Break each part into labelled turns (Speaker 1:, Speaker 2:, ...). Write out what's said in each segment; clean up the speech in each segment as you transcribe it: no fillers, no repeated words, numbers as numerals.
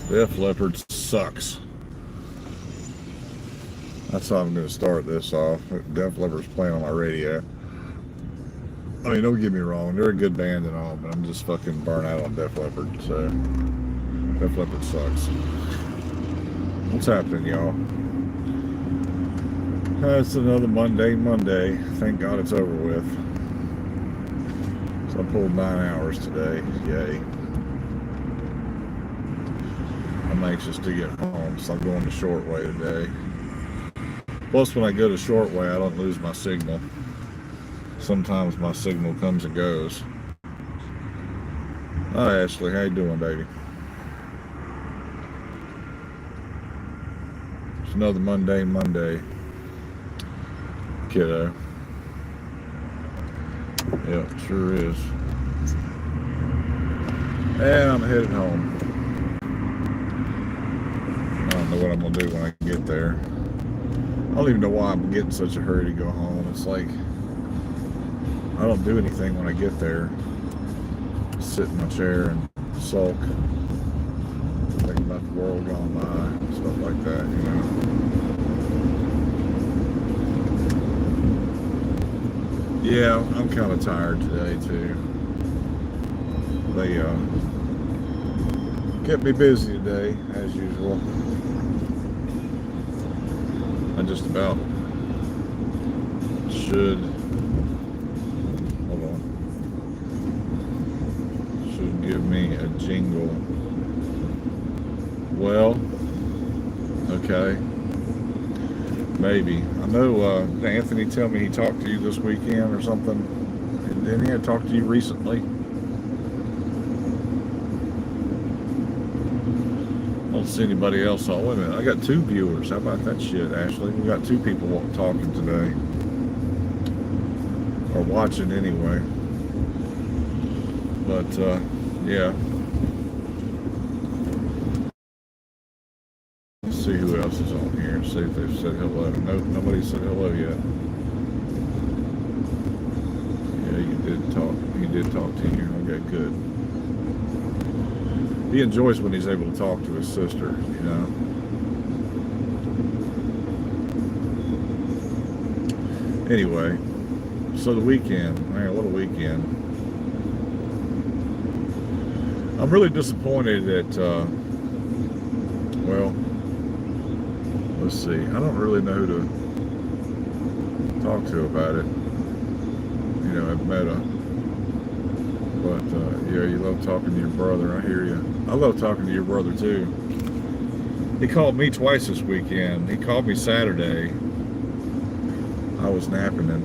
Speaker 1: Def Leppard sucks. That's how I'm going to start this off. Def Leppard's playing on my radio. I mean, don't get me wrong, they're a good band and all, but I'm just fucking burnt out on Def Leppard, so Def Leppard sucks. What's happening, y'all? It's another Mundane Monday. Thank God it's over with. So I pulled 9 hours today. Yay. I'm anxious to get home, so I'm going the short way today. Plus, when I go the short way, I don't lose my signal. Sometimes my signal comes and goes. Hi, Ashley. How you doing, baby? It's another Mundane Monday, kiddo. Yep, sure is. And I'm headed home. I don't know what I'm going to do when I get there. I don't even know why I'm getting such a hurry to go home. It's like I don't do anything when I get there. Just sit in my chair and sulk. Think about the world gone by, stuff like that, you know. Yeah, I'm kind of tired today too. They kept me busy today, as usual. I just about should. Hold on. Should give me a jingle. Well, okay. Maybe. I know, did Anthony tell me he talked to you this weekend or something? Didn't he talk to you recently? I don't see anybody else. Oh, wait a minute. I got 2 viewers. How about that shit, Ashley? We got 2 people talking today. Or watching anyway. But, yeah. Let's see who else is on here. See if they've said hello. Nope, nobody said hello yet. Yeah, you did talk. He did talk to you. Okay, good. He enjoys when he's able to talk to his sister, you know. Anyway, so the weekend, man, what a weekend. I'm really disappointed that, well, let's see. I don't really know who to talk to about it, you know, at Meta. But, yeah, you love talking to your brother. I hear you. I love talking to your brother, too. He called me twice this weekend. He called me Saturday. I was napping him.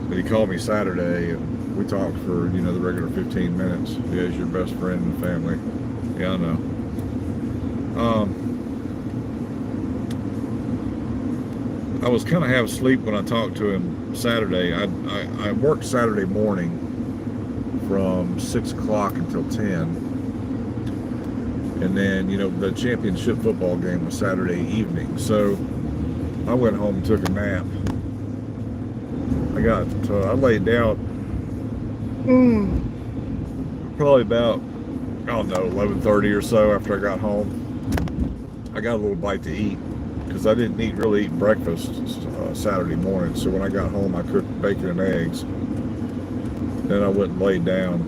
Speaker 1: But he called me Saturday, and we talked for, you know, the regular 15 minutes. Yeah, he's your best friend in the family. Yeah, I know. I was kind of half asleep when I talked to him Saturday. I worked Saturday morning from 6 o'clock until 10. And then, you know, the championship football game was Saturday evening. So I went home and took a nap. I laid down probably about, I don't know, 11:30 or so after I got home. I got a little bite to eat because I didn't really eat breakfast Saturday morning. So when I got home, I cooked bacon and eggs. Then I went and laid down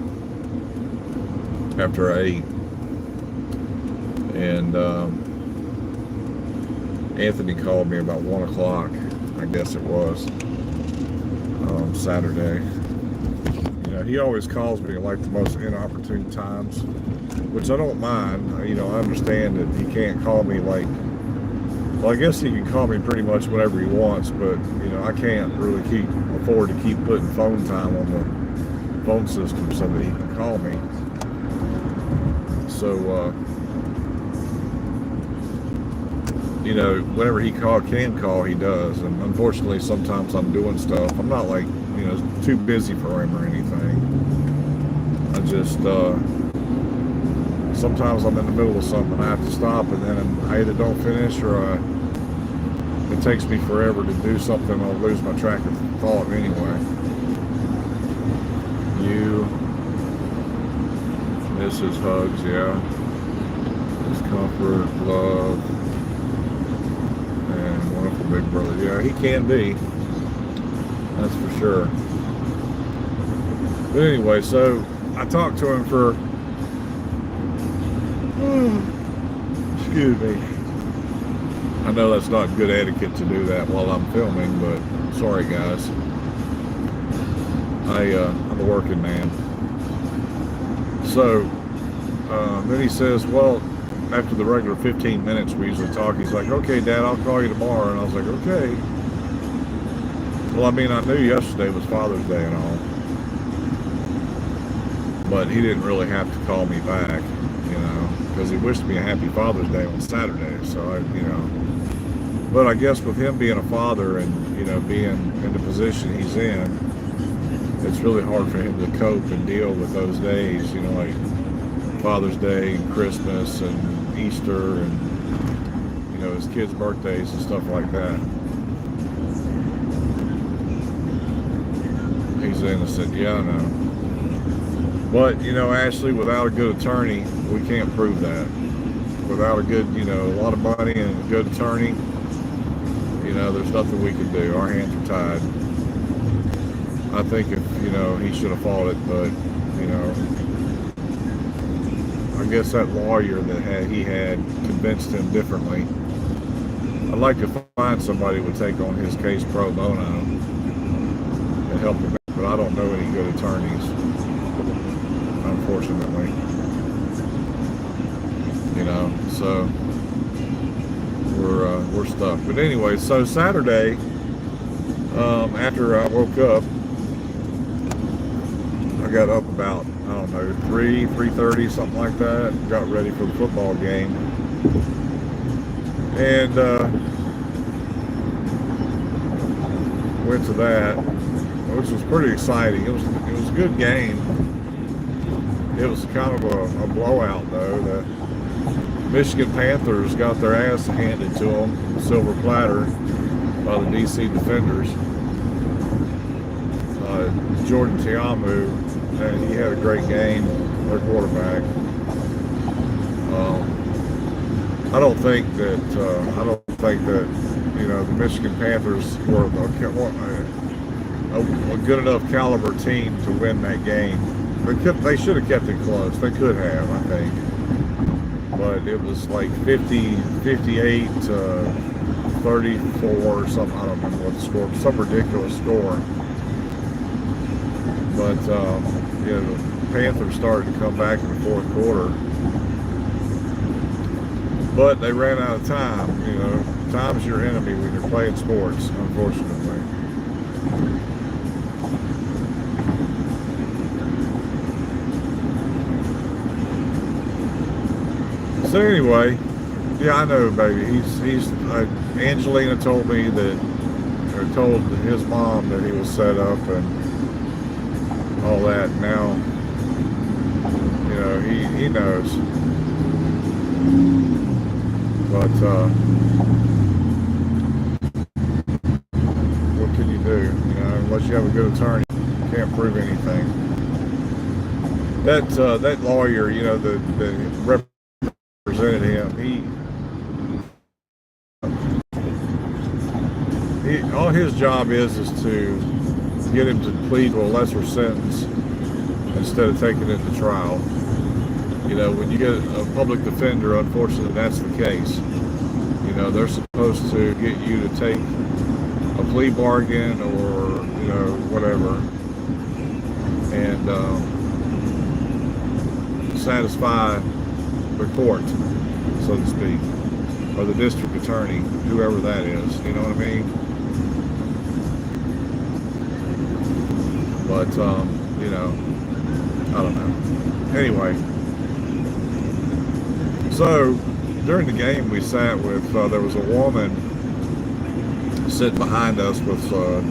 Speaker 1: after I ate. And Anthony called me about 1 o'clock, I guess it was, Saturday. You know, he always calls me at like the most inopportune times, which I don't mind. You know, I understand that he can't call me like, well, I guess he can call me pretty much whenever he wants, but, you know, I can't really afford to keep putting phone time on the phone system so that he can call me. So, you know, whenever he can call, he does. And unfortunately, sometimes I'm doing stuff. I'm not like, you know, too busy for him or anything. I just, sometimes I'm in the middle of something and I have to stop, and then I either don't finish or it takes me forever to do something. I'll lose my track of thought anyway. You kisses, hugs, yeah. His comfort, love, and wonderful big brother. Yeah, he can be. That's for sure. But anyway, so I talked to him for, excuse me. I know that's not good etiquette to do that while I'm filming, but sorry guys. I'm a working man. So then he says, well, after the regular 15 minutes we usually talk, he's like, okay, Dad, I'll call you tomorrow. And I was like, okay. Well, I mean, I knew yesterday was Father's Day and all, but he didn't really have to call me back, you know, because he wished me a happy Father's Day on Saturday. So but I guess with him being a father and, you know, being in the position he's in, it's really hard for him to cope and deal with those days, you know, like Father's Day and Christmas and Easter and, you know, his kids' birthdays and stuff like that. He's innocent, yeah, I know. But, you know, Ashley, without a good attorney, we can't prove that. Without a good, you know, a lot of money and a good attorney, you know, there's nothing we can do. Our hands are tied. I think if, you know, he should have fought it, but, you know, I guess that lawyer that he had convinced him differently. I'd like to find somebody who would take on his case pro bono and help him out, but I don't know any good attorneys, unfortunately. You know, so we're stuck. But anyway, so Saturday, after I woke up, I got up about, I don't know, 3:30, something like that. Got ready for the football game, and went to that, which was pretty exciting. It was a good game. It was kind of a blowout though. The Michigan Panthers got their ass handed to them, silver platter, by the DC Defenders. Jordan Tiamu, he had a great game, their quarterback. I don't think that you know, the Michigan Panthers were a good enough caliber team to win that game. They should have kept it close. They could have, I think. But it was like 58 to 34 or something. I don't remember what the score, some ridiculous score. But you know, the Panthers started to come back in the fourth quarter. But they ran out of time. You know, time's your enemy when you're playing sports, unfortunately. So anyway, yeah, I know, baby. He's Angelina told me that, or told his mom that he was set up and all that. Now, you know, he knows. But what can you do? You know, unless you have a good attorney, you can't prove anything. That lawyer, you know, that represented him, all his job is to get him to plead to a lesser sentence instead of taking it to trial. You know, when you get a public defender, unfortunately, that's the case. You know, they're supposed to get you to take a plea bargain or, you know, whatever, and satisfy the court, so to speak, or the district attorney, whoever that is. You know what I mean? But, you know, I don't know. Anyway. So during the game, we sat with. There was a woman sitting behind us with a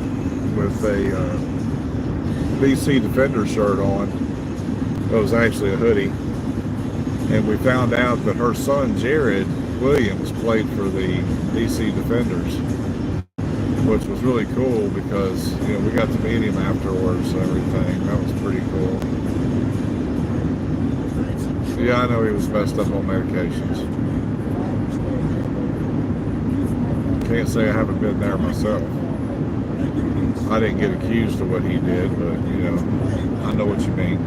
Speaker 1: DC Defender shirt on. It was actually a hoodie, and we found out that her son Jared Williams played for the DC Defenders, which was really cool because, you know, we got to meet him afterwards and everything. That was pretty cool. Yeah, I know he was messed up on medications. Can't say I haven't been there myself. I didn't get accused of what he did, but, you know, I know what you mean.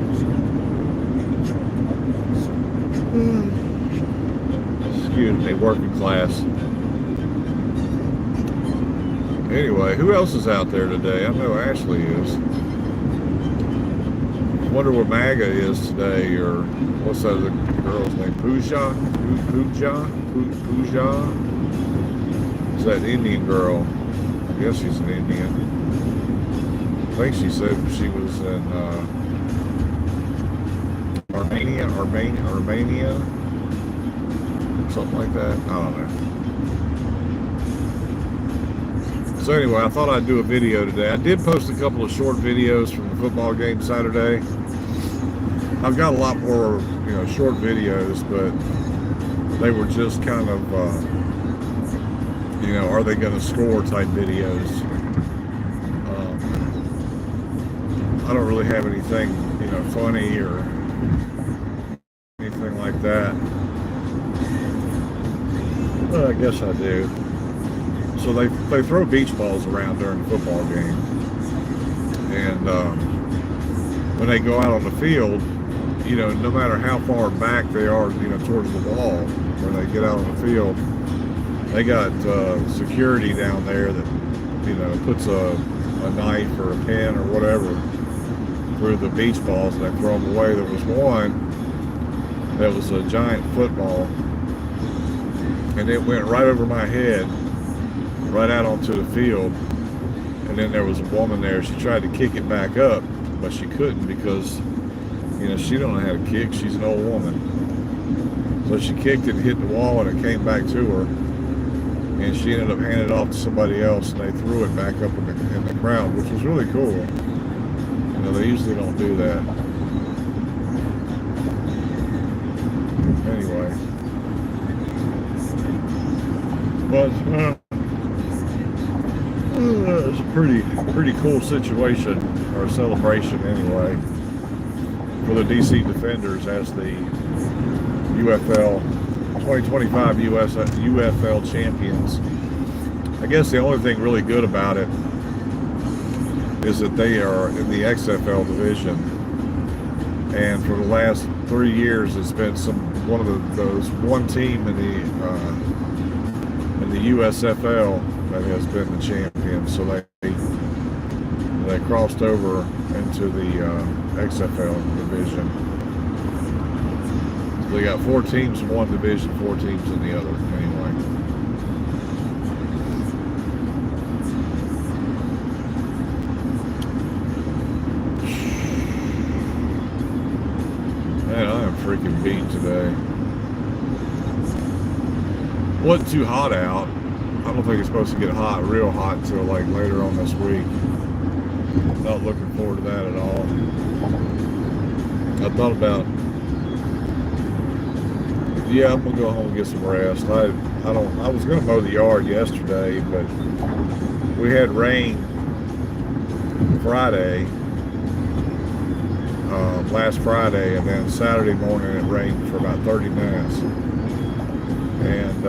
Speaker 1: Excuse me, working class. Anyway, who else is out there today? I know Ashley is. Wonder where MAGA is today, or what's that other girl's name? Pooja? Is that Indian girl? I guess she's an Indian. I think she said she was in Armenia, something like that. I don't know. So anyway, I thought I'd do a video today. I did post a couple of short videos from the football game Saturday. I've got a lot more, you know, short videos, but they were just kind of, you know, are they going to score type videos. I don't really have anything, you know, funny or anything like that. Well, I guess I do. So they throw beach balls around during the football game, and when they go out on the field, you know, no matter how far back they are, you know, towards the wall, when they get out on the field, they got security down there that, you know, puts a knife or a pen or whatever through the beach balls and they throw them away. There was one that was a giant football, and it went right over my head, right out onto the field. And then there was a woman there. She tried to kick it back up, but she couldn't because, you know, she don't know how to kick. She's an old woman. So she kicked it, hit the wall, and it came back to her. And she ended up handing it off to somebody else, and they threw it back up in the crowd, which was really cool. You know, they usually don't do that. Anyway. But it's a pretty cool situation, or celebration anyway, for the DC Defenders as the UFL 2025 UFL champions. I guess the only thing really good about it is that they are in the XFL division, and for the last 3 years it's been one team in the USFL that has been the champion. So they crossed over into the XFL division. So they got 4 teams in one division, 4 teams in the other. Anyway. Man, I am freaking beat today. Wasn't too hot out. I don't think it's supposed to get hot, real hot, until like later on this week. Not looking forward to that at all. I thought about, yeah, I'm gonna go home and get some rest. I was gonna mow the yard yesterday, but we had rain Friday, last Friday, and then Saturday morning it rained for about 30 minutes. And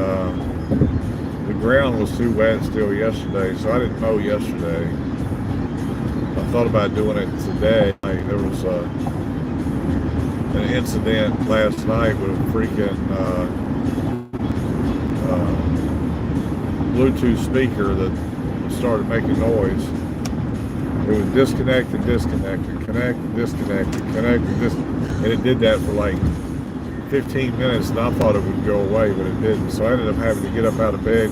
Speaker 1: the ground was too wet still yesterday, so I didn't mow yesterday. I thought about doing it today. There was an incident last night with a freaking Bluetooth speaker that started making noise. It was disconnect and disconnect and connect and disconnect and connect and and it did that for like 15 minutes, and I thought it would go away, but it didn't. So I ended up having to get up out of bed,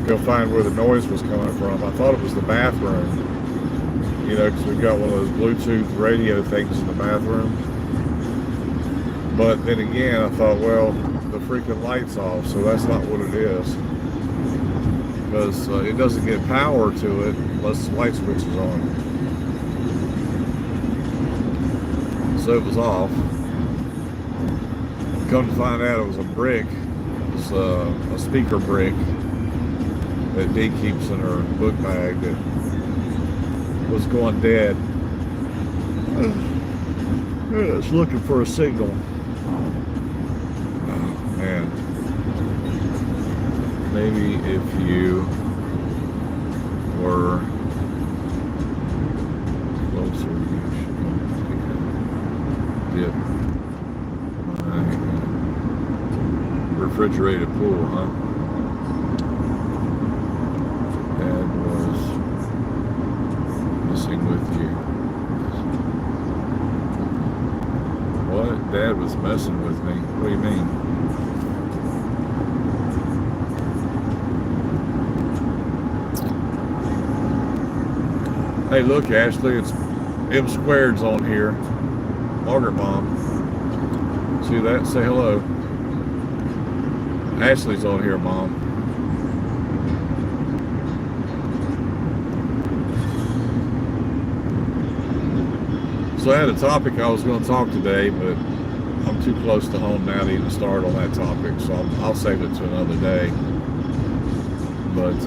Speaker 1: go find where the noise was coming from. I thought it was the bathroom, you know, because we've got one of those Bluetooth radio things in the bathroom. But then again, I thought, well, the freaking light's off, so that's not what it is. Because it doesn't get power to it unless the light switch is on. So it was off. Come to find out, it was a brick. It's a speaker brick that Dee keeps in her book bag that was going dead. It's looking for a signal. And maybe if you were closer, you should get my refrigerated pool, huh? Dad was messing with you. What? Dad was messing with me? What do you mean? Hey, look, Ashley, it's M Squared's on here. Margaret Mom. See that? Say hello. Ashley's on here, Mom. So I had a topic I was going to talk today, but I'm too close to home now to even start on that topic, so I'll save it to another day. But,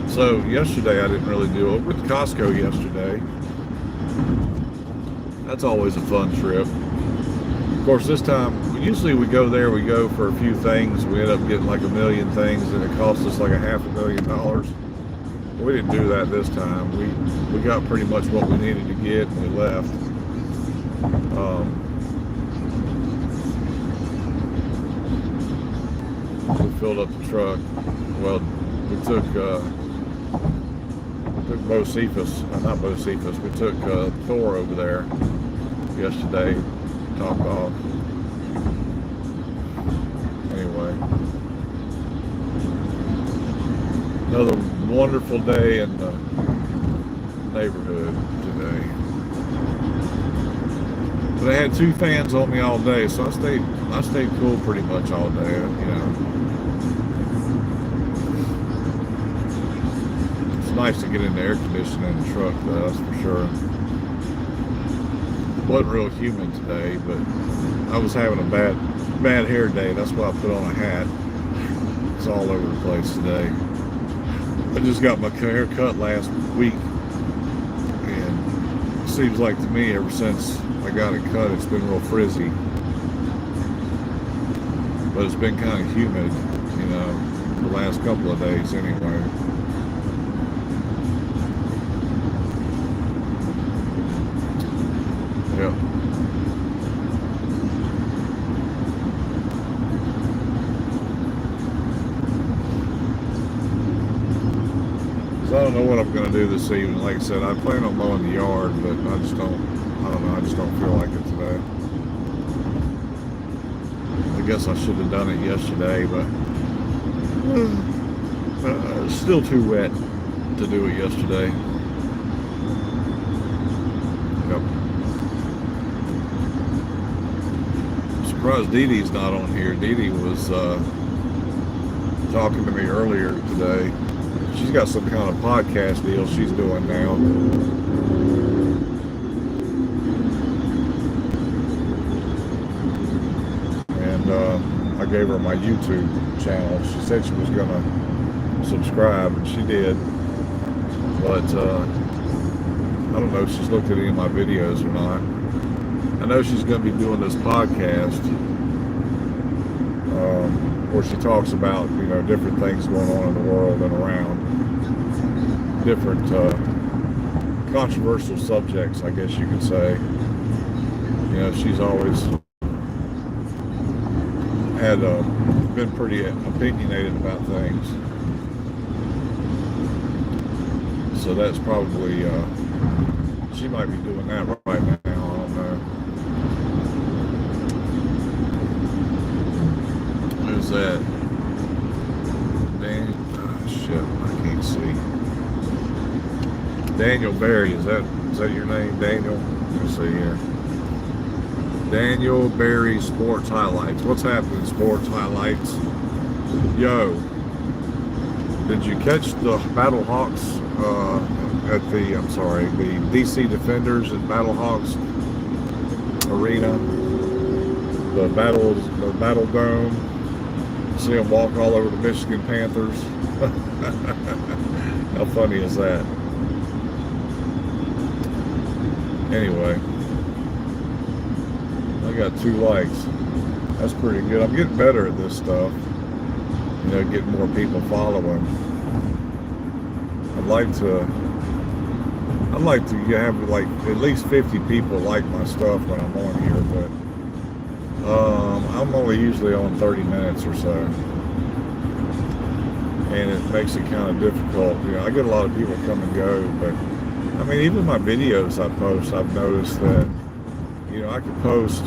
Speaker 1: so yesterday I didn't really do it. With Costco yesterday. That's always a fun trip. Of course, this time, usually we go there, we go for a few things, we end up getting like a million things, and it costs us like $500,000. We didn't do that this time. We got pretty much what we needed to get, and we left. We filled up the truck. Well, we took Bocephus, not Bocephus, we took Thor over there yesterday, topped off. Anyway, another wonderful day in the neighborhood today. But I had 2 fans on me all day, so I stayed cool pretty much all day, you know. It's nice to get in the air conditioning in the truck, though, that's for sure. Wasn't real humid today, but I was having a bad hair day. That's why I put on a hat. It's all over the place today. I just got my hair cut last week, and it seems like to me ever since I got it cut, it's been real frizzy. But it's been kind of humid, you know, the last couple of days anyway. Yep. So I don't know what I'm going to do this evening. Like I said, I plan on mowing the yard, but I just don't feel like it today. I guess I should have done it yesterday, but it's still too wet to do it yesterday. Yep. I'm surprised Dee Dee's not on here. Dee Dee was talking to me earlier today. She's got some kind of podcast deal she's doing now. And I gave her my YouTube channel. She said she was going to subscribe, and she did. But I don't know if she's looked at any of my videos or not. I know she's going to be doing this podcast where she talks about, you know, different things going on in the world and around. Different controversial subjects, I guess you could say. You know, she's always had been pretty opinionated about things. So that's probably, she might be doing that right now, I don't know. Who's that? Shit, I can't see. Daniel Berry, is that your name, Daniel? Let's see here. Daniel Berry Sports Highlights. What's happening, Sports Highlights? Yo, did you catch the Battle Hawks at the DC Defenders at Battle Hawks Arena? The Battle Dome. See them walk all over the Michigan Panthers. How funny is that? Anyway, I got 2 likes. That's pretty good. I'm getting better at this stuff. You know, getting more people following. I'd like to. I'd like to have like at least 50 people like my stuff when I'm on here, but I'm only usually on 30 minutes or so, and it makes it kind of difficult. You know, I get a lot of people come and go, but I mean, even my videos I post, I've noticed that, you know, I could post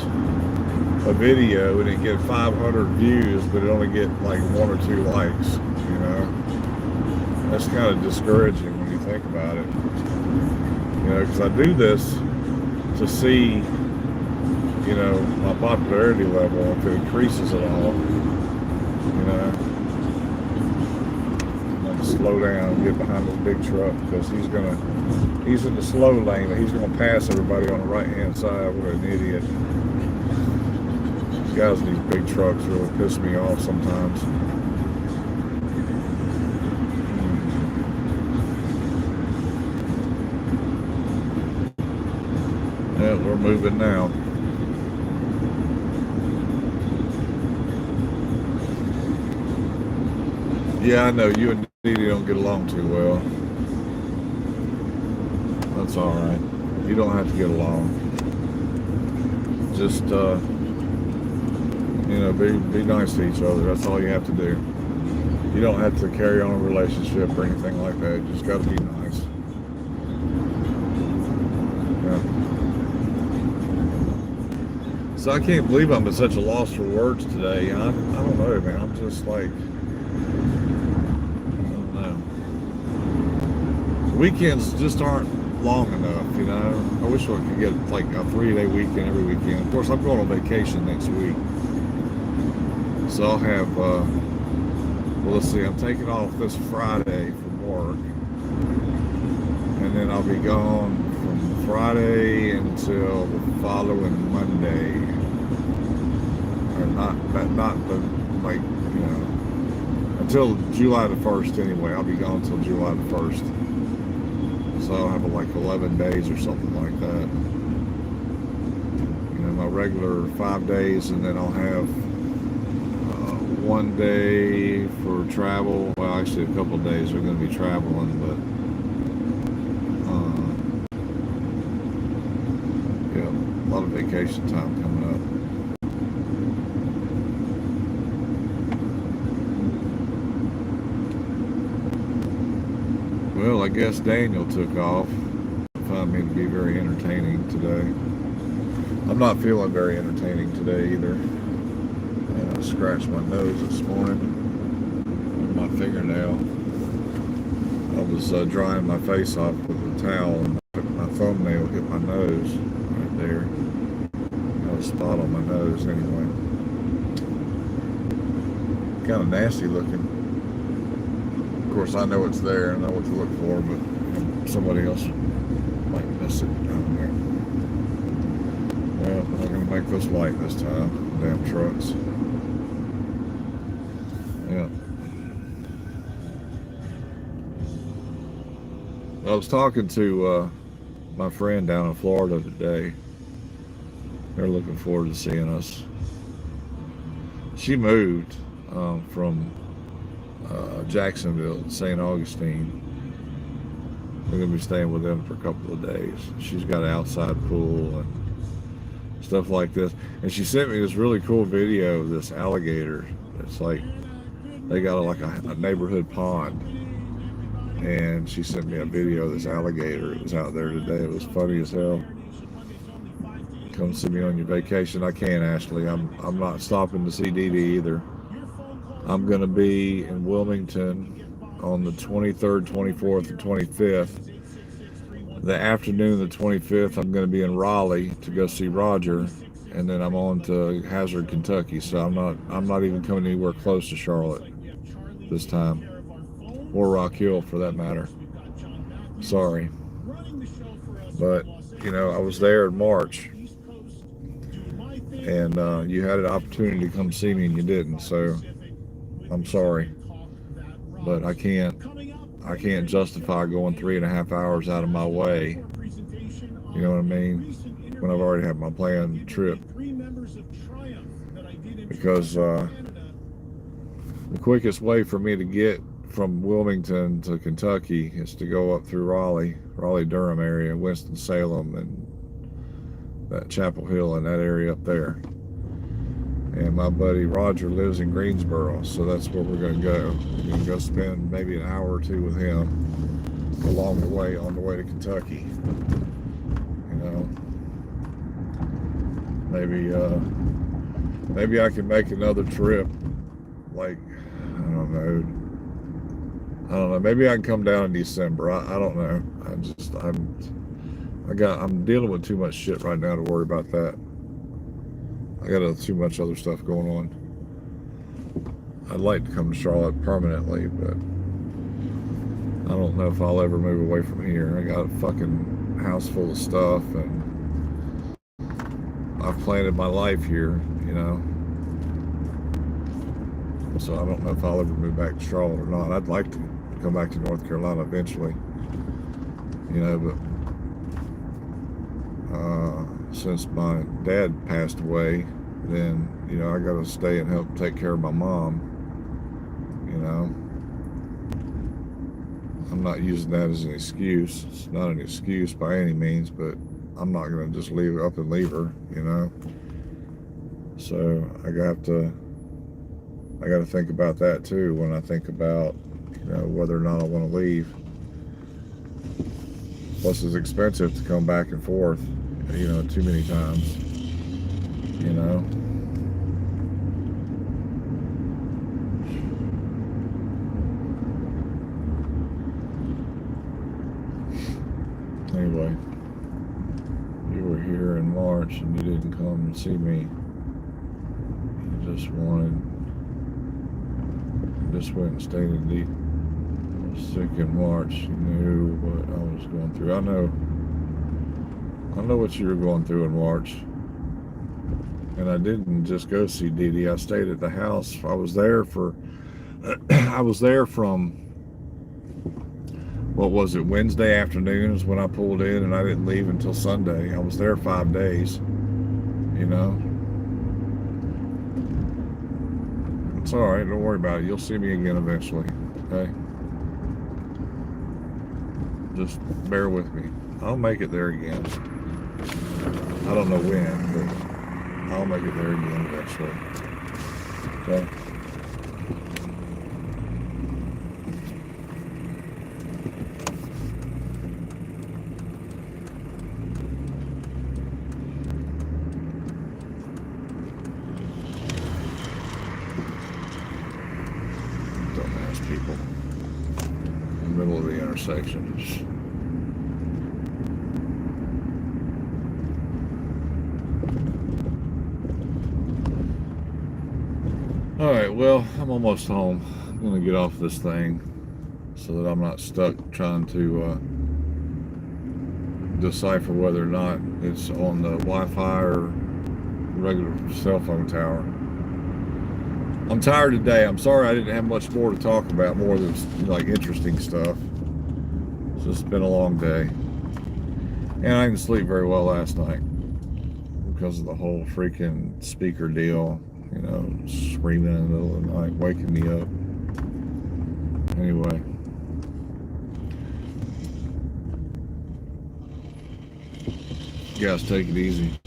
Speaker 1: a video and it get 500 views, but it only get like 1 or 2 likes. You know, that's kind of discouraging when you think about it. You know, because I do this to see, you know, my popularity level, if it increases at all. You know, I'm gonna slow down and get behind this big truck because he's in the slow lane, and he's gonna pass everybody on the right hand side. What an idiot! These guys in these big trucks really piss me off sometimes. Yeah, we're moving now. Yeah, I know you and Dee don't get along too well. That's all right. You don't have to get along. Just you know, be nice to each other. That's all you have to do. You don't have to carry on a relationship or anything like that. You just got to be nice. Yeah. So I can't believe I'm at such a loss for words today. I don't know, man. I'm just like, I don't know. Weekends just aren't long enough, you know. I wish I could get like a 3-day weekend every weekend. Of course, I'm going on vacation next week. So I'll have, well, let's see, I'm taking off this Friday from work. And then I'll be gone from Friday until the following Monday. Or not the, like, you know, until July the 1st anyway. I'll be gone until July the 1st. So I'll have like 11 days or something like that. You know, my regular 5 days, and then I'll have 1 day for travel. Well, actually, a couple of days we're going to be traveling, but yeah, a lot of vacation time coming up. Well, I guess Daniel took off. Found me to be very entertaining today. I'm not feeling very entertaining today either. And I scratched my nose this morning with my fingernail. I was drying my face off with a towel, and my thumbnail hit my nose right there. Got a spot on my nose anyway. Kind of nasty looking. Of course, I know it's there and I know what to look for, but somebody else might miss it down there. Well, I'm not going to make this light this time. Damn trucks. Yeah. I was talking to my friend down in Florida today. They're looking forward to seeing us. She moved from Jacksonville, St. Augustine. We're going to be staying with them for a couple of days. She's got an outside pool and stuff like this. And she sent me this really cool video of this alligator. It's like, they got like a neighborhood pond. And she sent me a video of this alligator. It was out there today. It was funny as hell. Come see me on your vacation. I can't, Ashley. I'm not stopping to see Dee Dee either. I'm going to be in Wilmington on the 23rd, 24th, and 25th. The afternoon of the 25th, I'm going to be in Raleigh to go see Roger, and then I'm on to Hazard, Kentucky. So I'm not even coming anywhere close to Charlotte this time, or Rock Hill for that matter. Sorry, but you know, I was there in March, and you had an opportunity to come see me and you didn't. So I'm sorry, but I can't justify going 3.5 hours out of my way. You know what I mean? When I've already had my planned trip. because the quickest way for me to get from Wilmington to Kentucky is to go up through Raleigh-Durham area, Winston-Salem, and that Chapel Hill and that area up there. And my buddy Roger lives in Greensboro, so that's where we're going to go. We're going to go spend maybe an hour or two with him along the way, on the way to Kentucky. You know, maybe I can make another trip. Like, I don't know. Maybe I can come down in December. I don't know. I'm dealing with too much shit right now to worry about that. I got too much other stuff going on. I'd like to come to Charlotte permanently, but I don't know if I'll ever move away from here. I got a fucking house full of stuff, and I've planted my life here, you know. So I don't know if I'll ever move back to Charlotte or not. I'd like to come back to North Carolina eventually, you know, but since my dad passed away, then, you know, I got to stay and help take care of my mom, you know. I'm not using that as an excuse. It's not an excuse by any means, but I'm not going to just leave her up and leave her, you know. So I got to think about that too when I think about, you know, whether or not I want to leave. Plus, it's expensive to come back and forth, you know, too many times, you know. Anyway, you were here in March and you didn't come and see me. You just went and stayed in deep. I was sick in March. You knew what I was going through. I know what you were going through in March. And I didn't just go see Dee Dee. I stayed at the house. I was there from, what was it, Wednesday afternoon is when I pulled in, and I didn't leave until Sunday. I was there 5 days, you know. It's all right. Don't worry about it. You'll see me again eventually, okay? Just bear with me. I'll make it there again. I don't know when, but I'll make it there again eventually. Okay? Dumbass people. In the middle of the intersection. Alright, well, I'm almost home. I'm going to get off this thing so that I'm not stuck trying to decipher whether or not it's on the Wi-Fi or regular cell phone tower. I'm tired today. I'm sorry I didn't have much more to talk about, more than like interesting stuff. It's just been a long day. And I didn't sleep very well last night because of the whole freaking speaker deal. You know, screaming in the middle of the night, waking me up. Anyway. You guys take it easy.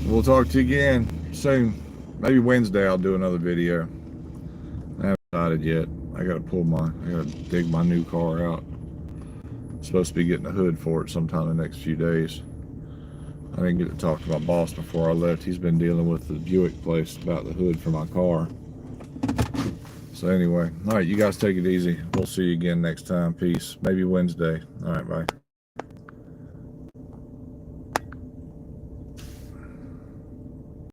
Speaker 1: We'll talk to you again soon. Maybe Wednesday I'll do another video. I haven't decided yet. I gotta dig my new car out. I'm supposed to be getting a hood for it sometime in the next few days. I didn't get to talk to my boss before I left. He's been dealing with the Buick place about the hood for my car. So anyway, all right, you guys take it easy. We'll see you again next time. Peace. Maybe Wednesday. All right, bye.